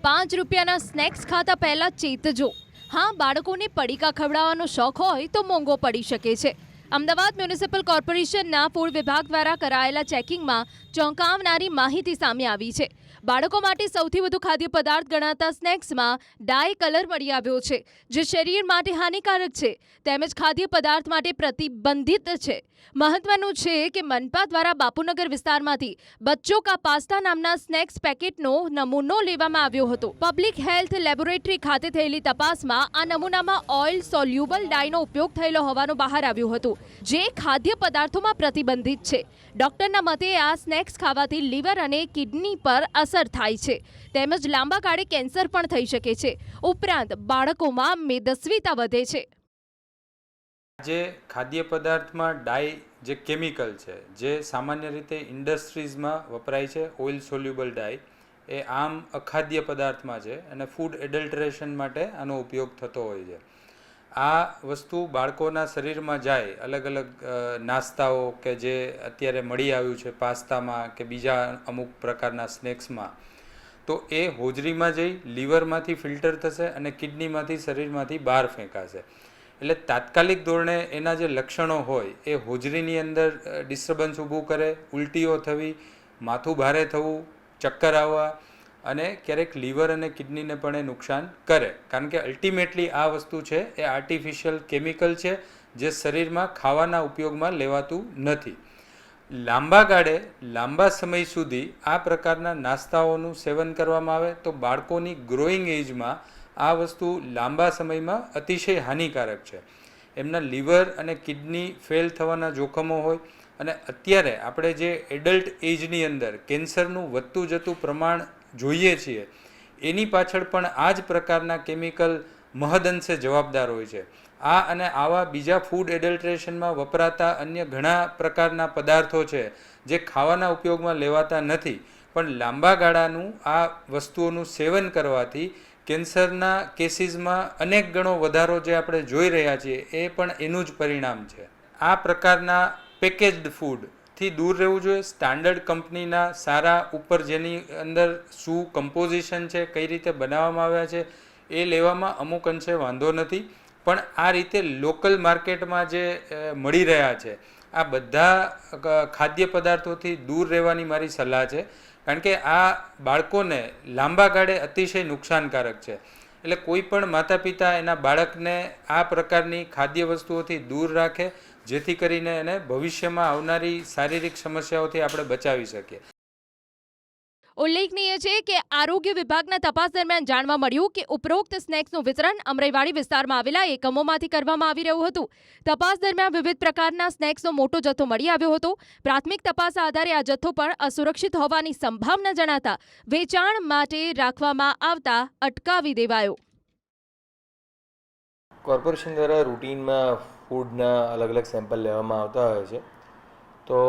₹5 snacks ખાતા પહેલા ચેતજો. હા, બાળકોને પડીકા ખવડાવવાનો શોખ હોય તો મોંઘો પડી શકે છે. અમદાવાદ મ્યુનિસિપલ કોર્પોરેશનના ફૂડ વિભાગ દ્વારા કરાયેલા ચેકિંગમાં ચોંકાવનારી માહિતી સામે આવી છે. બાળકો માટે સૌથી વધુ ખાદ્ય પદાર્થ ગણાતા સ્નેક્સમાં ડાય કલર મળી આવ્યો છે, જે શરીર માટે હાનિકારક છે તેમજ ખાદ્ય પદાર્થ માટે પ્રતિબંધિત છે. મહત્વનું છે કે મનપા દ્વારા બાપુનગર વિસ્તારમાંથી બચ્ચો કા પાસ્તા નામના સ્નેક્સ પેકેટનો નમૂનો લેવામાં આવ્યો હતો. પબ્લિક હેલ્થ લેબોરેટરી ખાતે થયેલી તપાસમાં આ નમૂનામાં ઓઇલ સોલ્યુબલ ડાયનો ઉપયોગ થયેલો હોવાનું બહાર આવ્યું હતું, જે ખાદ્ય પદાર્થોમાં પ્રતિબંધિત છે. ડોક્ટરના મતે આ સ્નેક્સ ખાવાથી લીવર અને કિડની પર અસર થાય છે તેમજ લાંબા ગાળે કેન્સર પણ થઈ શકે છે. ઉપરાંત બાળકોમાં મેદસ્વીતા વધે છે. જે ખાદ્ય પદાર્થમાં ડાય જે કેમિકલ છે, જે સામાન્ય રીતે ઇન્ડસ્ટ્રીઝમાં વપરાય છે, ઓઇલ સોલ્યુબલ ડાય, એ આમ અખાદ્ય પદાર્થમાં છે અને ફૂડ એડલ્ટરેશન માટે આનો ઉપયોગ થતો હોય છે. આ વસ્તુ બાળકોના શરીરમાં જાય અલગ અલગ નાસ્તાઓ કે જે અત્યારે મળી આવ્યું છે પાસ્તામાં કે બીજા અમુક પ્રકારના સ્નેક્સમાં, તો એ હોજરીમાં જઈ લીવરમાંથી ફિલ્ટર થશે અને કિડનીમાંથી શરીરમાંથી બહાર ફેંકાશે. એટલે તાત્કાલિક ધોરણે એના જે લક્ષણો હોય એ હોજરીની અંદર ડિસ્ટર્બન્સ ઊભું કરે, ઉલટીઓ થવી, માથું ભારે થવું, ચક્કર આવવા અને ક્યારેક લીવર અને કિડનીને પણ એ નુકસાન કરે. કારણ કે અલ્ટિમેટલી આ વસ્તુ છે એ આર્ટિફિશિયલ કેમિકલ છે જે શરીરમાં ખાવાના ઉપયોગમાં લેવાતું નથી. લાંબા ગાળે લાંબા સમય સુધી આ પ્રકારના નાસ્તાઓનું સેવન કરવામાં આવે તો બાળકોની ગ્રોઈંગ એજમાં આ વસ્તુ લાંબા સમયમાં અતિશય હાનિકારક છે. એમના લીવર અને કિડની ફેલ થવાના જોખમો હોય અને અત્યારે આપણે જે એડલ્ટ એજની અંદર કેન્સરનું વધતું જતું પ્રમાણ જોઈએ છીએ એની પાછળ પણ આ જ પ્રકારના કેમિકલ મહદઅંશે જવાબદાર હોય છે. આ અને આવા બીજા ફૂડ એડલ્ટ્રેશનમાં વપરાતા અન્ય ઘણા પ્રકારના પદાર્થો છે જે ખાવાના ઉપયોગમાં લેવાતા નથી, પણ લાંબા ગાળાનું આ વસ્તુઓનું સેવન કરવાથી કેન્સરના કેસીસમાં અનેક ગણો વધારો જે આપણે જોઈ રહ્યા છીએ એ પણ એનું જ પરિણામ છે. આ પ્રકારના પેકેજ્ડ ફૂડથી દૂર રહેવું જોઈએ. સ્ટાન્ડર્ડ કંપનીના સારા ઉપર જેની અંદર શું કમ્પોઝિશન છે, કઈ રીતે બનાવવામાં આવ્યા છે એ લેવામાં અમુક અંશે વાંધો નથી, પણ આ રીતે લોકલ માર્કેટમાં જે મળી રહ્યા છે આ બધા ખાદ્ય પદાર્થોથી દૂર રહેવાની મારી સલાહ છે. કારણ કે આ બાળકોને લાંબા ગાળે અતિશય નુકસાનકારક છે. એટલે કોઈ પણ માતા પિતા એના બાળકને આ પ્રકારની ખાદ્ય વસ્તુઓથી દૂર રાખે, જેથી કરીને એને ભવિષ્યમાં આવનારી શારીરિક સમસ્યાઓથી આપણે બચાવી શકીએ. ઉલ્લેખનીય છે કે આરોગ્ય વિભાગના તપાસ દરમિયાન જાણવા મળ્યું કે ઉપરોક્ત સ્નેક્સનું વિતરણ અમરાઈવાડી વિસ્તારમાં આવેલા એકમોમાંથી કરવામાં આવી રહ્યું હતું. તપાસ દરમિયાન વિવિધ પ્રકારના સ્નેક્સનો મોટો જથ્થો મળી આવ્યો હતો. પ્રાથમિક તપાસ આધારે આ જથ્થો પણ અસુરક્ષિત હોવાની સંભાવના જણાતા વેચાણ માટે રાખવામાં આવતા અટકાવી દેવાયો. કોર્પોરેશન દ્વારા રૂટીનમાં ફૂડના અલગ અલગ સેમ્પલ લેવામાં આવતા હોય છે. તો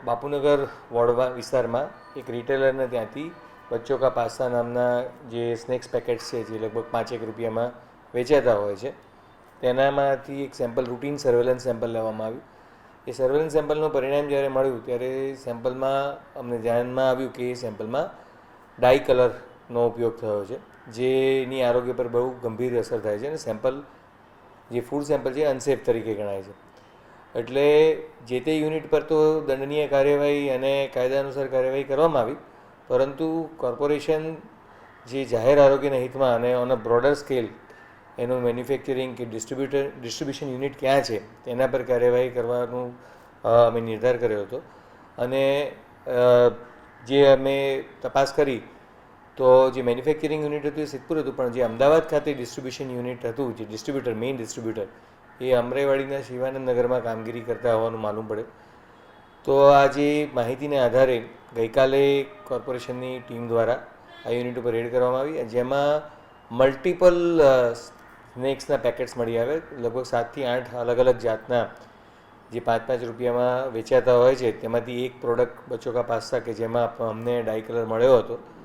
બાપુનગર વોર્ડ વિસ્તારમાં એક રિટેલરને ત્યાંથી બચ્ચો કા પાસ્તા નામના જે સ્નેક્સ પેકેટ્સ છે જે લગભગ ₹5 વેચાતા હોય છે, તેનામાંથી એક સેમ્પલ રૂટીન સર્વેલન્સ સેમ્પલ લેવામાં આવ્યું. એ સર્વેલન્સ સેમ્પલનું પરિણામ જ્યારે મળ્યું ત્યારે સેમ્પલમાં અમને ધ્યાનમાં આવ્યું કે એ સેમ્પલમાં ડાય કલરનો ઉપયોગ થયો છે, જેની આરોગ્ય પર બહુ ગંભીર અસર થાય છે અને સેમ્પલ જે ફૂડ સેમ્પલ છે અનસેફ તરીકે ગણાય છે. એટલે જે તે યુનિટ પર તો દંડનીય કાર્યવાહી અને કાયદા અનુસાર કાર્યવાહી કરવામાં આવી, પરંતુ કોર્પોરેશન જે જાહેર આરોગ્યના હિતમાં અને ઓન અ બ્રોડર સ્કેલ એનું મેન્યુફેક્ચરિંગ કે ડિસ્ટ્રીબ્યુશન યુનિટ ક્યાં છે તેના પર કાર્યવાહી કરવાનું અમે નિર્ધાર કર્યો હતો. અને જે અમે તપાસ કરી તો જે મેન્યુફેક્ચરિંગ યુનિટ હતું એ સિદ્ધપુર હતું, પણ જે અમદાવાદ ખાતે ડિસ્ટ્રીબ્યુશન યુનિટ હતું, જે ડિસ્ટ્રીબ્યુટર મેઇન ડિસ્ટ્રીબ્યુટર એ અમરાઈવાડીના શિવાનંદ નગરમાં કામગીરી કરતા હોવાનું માલુમ પડે. તો આ જે માહિતીને આધારે ગઈકાલે કોર્પોરેશનની ટીમ દ્વારા આ યુનિટ ઉપર રેડ કરવામાં આવી, જેમાં મલ્ટિપલ સ્નેક્સના પેકેટ્સ મળી આવે. લગભગ 7 થી 8 અલગ અલગ જાતના જે ₹5 વેચાતા હોય છે તેમાંથી એક પ્રોડક્ટ બચ્ચો કા પાસ્તા કે જેમાં અમને ડાય કલર મળ્યો હતો